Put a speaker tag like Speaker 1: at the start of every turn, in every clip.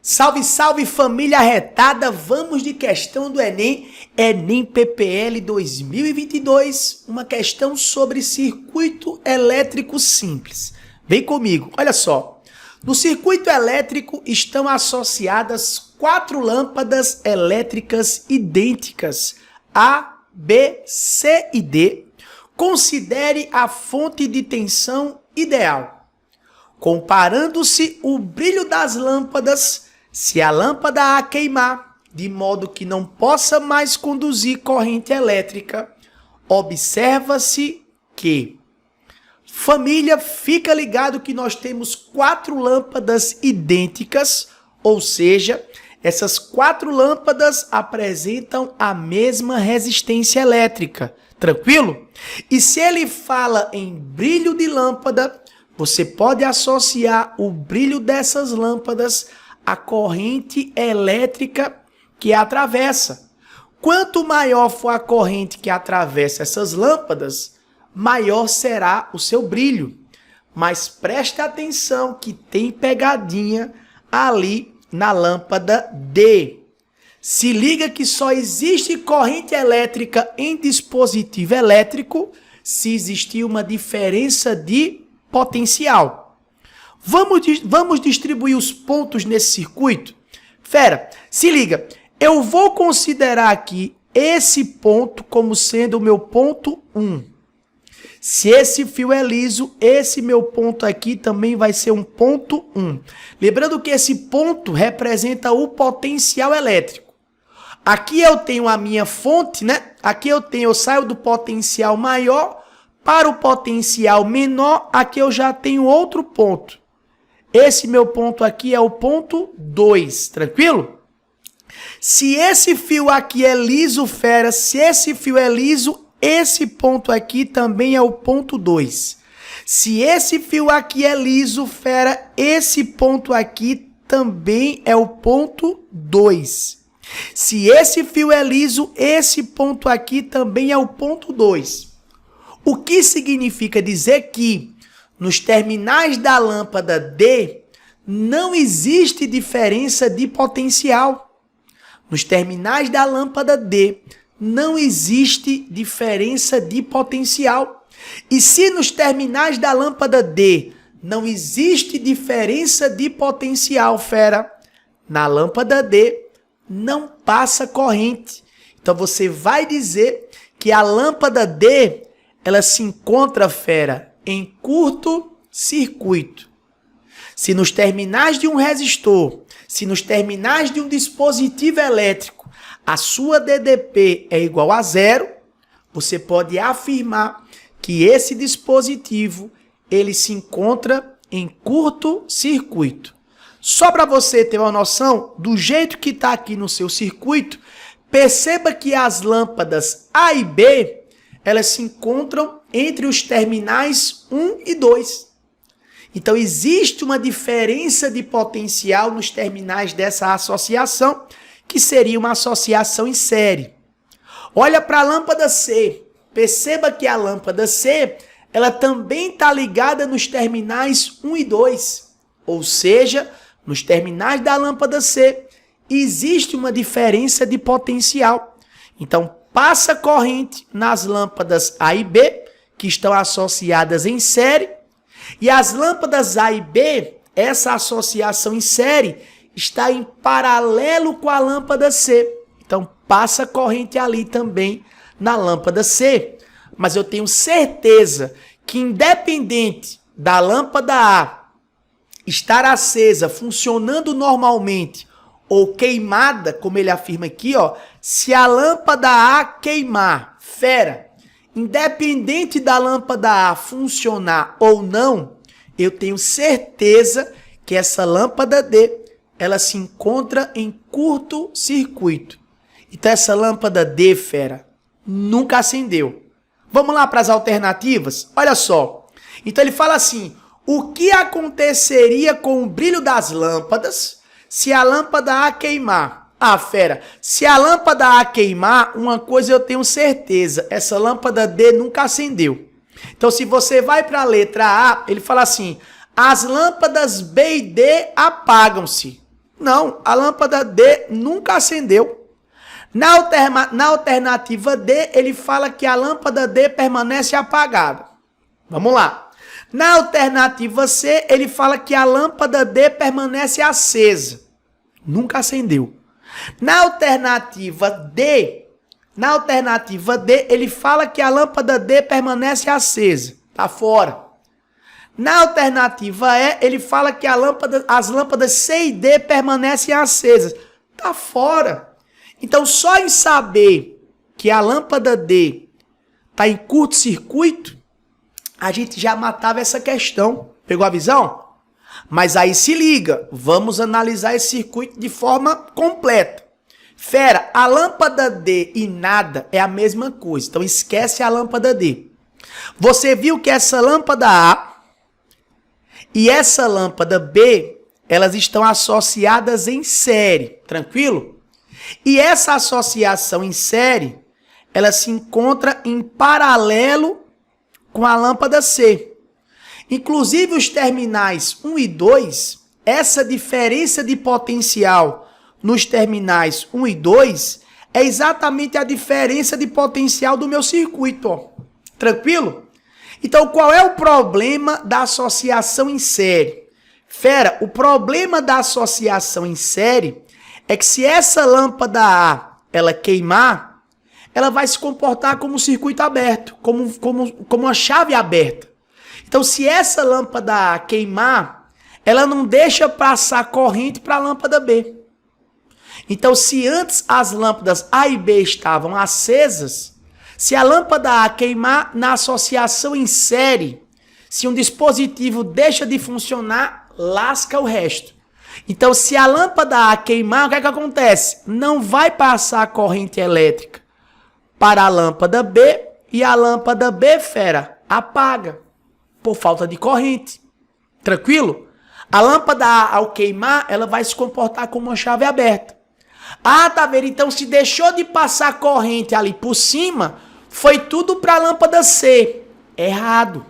Speaker 1: Salve, salve família arretada, vamos de questão do Enem, Enem PPL 2022, uma questão sobre circuito elétrico simples. Vem comigo, olha só, no circuito elétrico estão associadas 4 lâmpadas elétricas idênticas, A, B, C e D. Considere a fonte de tensão ideal. Comparando-se o brilho das lâmpadas, se a lâmpada A queimar, de modo que não possa mais conduzir corrente elétrica, observa-se que... Família, fica ligado que nós temos 4 lâmpadas idênticas, ou seja, essas 4 lâmpadas apresentam a mesma resistência elétrica, tranquilo? E se ele fala em brilho de lâmpada, você pode associar o brilho dessas lâmpadas à corrente elétrica que atravessa. Quanto maior for a corrente que atravessa essas lâmpadas, maior será o seu brilho. Mas preste atenção que tem pegadinha ali na lâmpada D. Se liga que só existe corrente elétrica em dispositivo elétrico se existir uma diferença de potencial. Vamos distribuir os pontos nesse circuito? Fera, se liga, eu vou considerar aqui esse ponto como sendo o meu ponto 1. Se esse fio é liso, esse meu ponto aqui também vai ser um ponto 1. Lembrando que esse ponto representa o potencial elétrico. Aqui eu tenho a minha fonte, né? Aqui eu saio do potencial maior para o potencial menor, aqui eu já tenho outro ponto. Esse meu ponto aqui é o ponto 2, tranquilo? Se esse fio aqui é liso, fera, se esse fio é liso, esse ponto aqui também é o ponto 2. Se esse fio aqui é liso, fera, esse ponto aqui também é o ponto 2. Se esse fio é liso, esse ponto aqui também é o ponto 2. O que significa dizer que nos terminais da lâmpada D não existe diferença de potencial. Nos terminais da lâmpada D não existe diferença de potencial. E se nos terminais da lâmpada D não existe diferença de potencial, fera, na lâmpada D não passa corrente. Então você vai dizer que a lâmpada D ela se encontra, fera, em curto circuito. Se nos terminais de um resistor, se nos terminais de um dispositivo elétrico, a sua DDP é igual a 0, você pode afirmar que esse dispositivo ele se encontra em curto circuito. Só para você ter uma noção, do jeito que está aqui no seu circuito, perceba que as lâmpadas A e B elas se encontram entre os terminais 1 e 2. Então, existe uma diferença de potencial nos terminais dessa associação, que seria uma associação em série. Olha para a lâmpada C. Perceba que a lâmpada C ela também está ligada nos terminais 1 e 2. Ou seja, nos terminais da lâmpada C existe uma diferença de potencial. Então, passa corrente nas lâmpadas A e B, que estão associadas em série, e as lâmpadas A e B, essa associação em série, está em paralelo com a lâmpada C. Então, passa corrente ali também na lâmpada C. Mas eu tenho certeza que, independente da lâmpada A estar acesa, funcionando normalmente, ou queimada, como ele afirma aqui, ó, se a lâmpada A queimar, fera, independente da lâmpada A funcionar ou não, eu tenho certeza que essa lâmpada D, ela se encontra em curto circuito. Então essa lâmpada D, fera, nunca acendeu. Vamos lá para as alternativas? Olha só. Então ele fala assim, o que aconteceria com o brilho das lâmpadas se a lâmpada A queimar? Ah, fera, se a lâmpada A queimar, uma coisa eu tenho certeza, essa lâmpada D nunca acendeu. Então, se você vai para a letra A, ele fala assim, as lâmpadas B e D apagam-se. Não, a lâmpada D nunca acendeu. Na alternativa D, ele fala que a lâmpada D permanece apagada. Vamos lá. Na alternativa C, ele fala que a lâmpada D permanece acesa. Nunca acendeu. Na alternativa D, ele fala que a lâmpada D permanece acesa. Tá fora. Na alternativa E, ele fala que as lâmpadas C e D permanecem acesas. Tá fora. Então, só em saber que a lâmpada D está em curto-circuito, a gente já matava essa questão. Pegou a visão? Mas aí se liga, vamos analisar esse circuito de forma completa. Fera, a lâmpada D e nada é a mesma coisa. Então, esquece a lâmpada D. Você viu que essa lâmpada A e essa lâmpada B, elas estão associadas em série, tranquilo? E essa associação em série, ela se encontra em paralelo com a lâmpada C. Inclusive os terminais 1 e 2, essa diferença de potencial nos terminais 1 e 2 é exatamente a diferença de potencial do meu circuito, ó. Tranquilo? Então, qual é o problema da associação em série? Fera, o problema da associação em série é que se essa lâmpada A ela queimar, ela vai se comportar como um circuito aberto, como uma chave aberta. Então, se essa lâmpada A queimar, ela não deixa passar corrente para a lâmpada B. Então, se antes as lâmpadas A e B estavam acesas, se a lâmpada A queimar na associação em série, se um dispositivo deixa de funcionar, lasca o resto. Então, se a lâmpada A queimar, o que é que acontece? Não vai passar corrente elétrica para a lâmpada B e a lâmpada B, fera, apaga por falta de corrente. Tranquilo? A lâmpada A, ao queimar, ela vai se comportar como uma chave aberta. Ah, tá vendo? Então, se deixou de passar corrente ali por cima, foi tudo para a lâmpada C. Errado.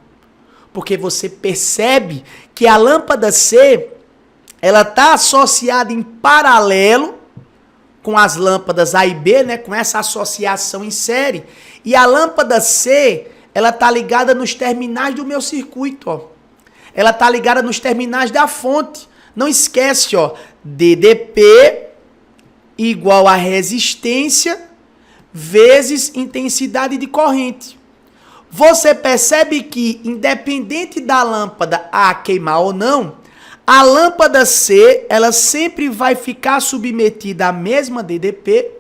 Speaker 1: Porque você percebe que a lâmpada C, ela está associada em paralelo com as lâmpadas A e B, né? Com essa associação em série. E a lâmpada C, ela está ligada nos terminais do meu circuito, ó. Ela está ligada nos terminais da fonte. Não esquece, ó. DDP igual a resistência vezes intensidade de corrente. Você percebe que, independente da lâmpada A queimar ou não, a lâmpada C, ela sempre vai ficar submetida à mesma DDP.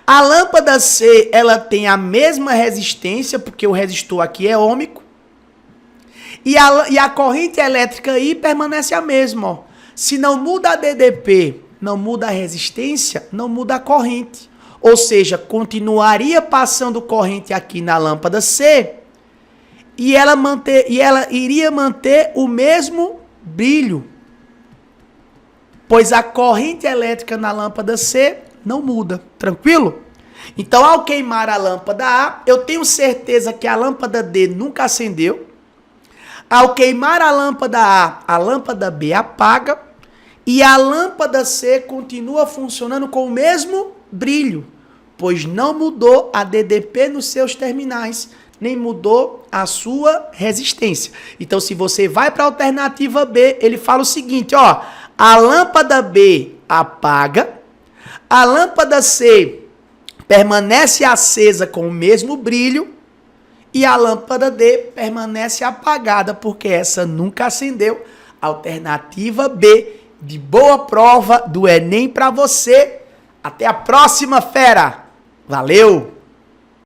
Speaker 1: A lâmpada C, ela tem a mesma resistência, porque o resistor aqui é ôhmico. E a corrente elétrica aí permanece a mesma, ó. Se não muda a DDP, não muda a resistência, não muda a corrente. Ou seja, continuaria passando corrente aqui na lâmpada C e ela iria manter o mesmo brilho, pois a corrente elétrica na lâmpada C não muda, tranquilo? Então, ao queimar a lâmpada A, eu tenho certeza que a lâmpada D nunca acendeu. Ao queimar a lâmpada B apaga e a lâmpada C continua funcionando com o mesmo brilho, pois não mudou a DDP nos seus terminais, nem mudou a sua resistência. Então, se você vai para a alternativa B, ele fala o seguinte, ó, a lâmpada B apaga, a lâmpada C permanece acesa com o mesmo brilho e a lâmpada D permanece apagada, porque essa nunca acendeu. Alternativa B, de boa prova do Enem para você. Até a próxima, fera! Valeu!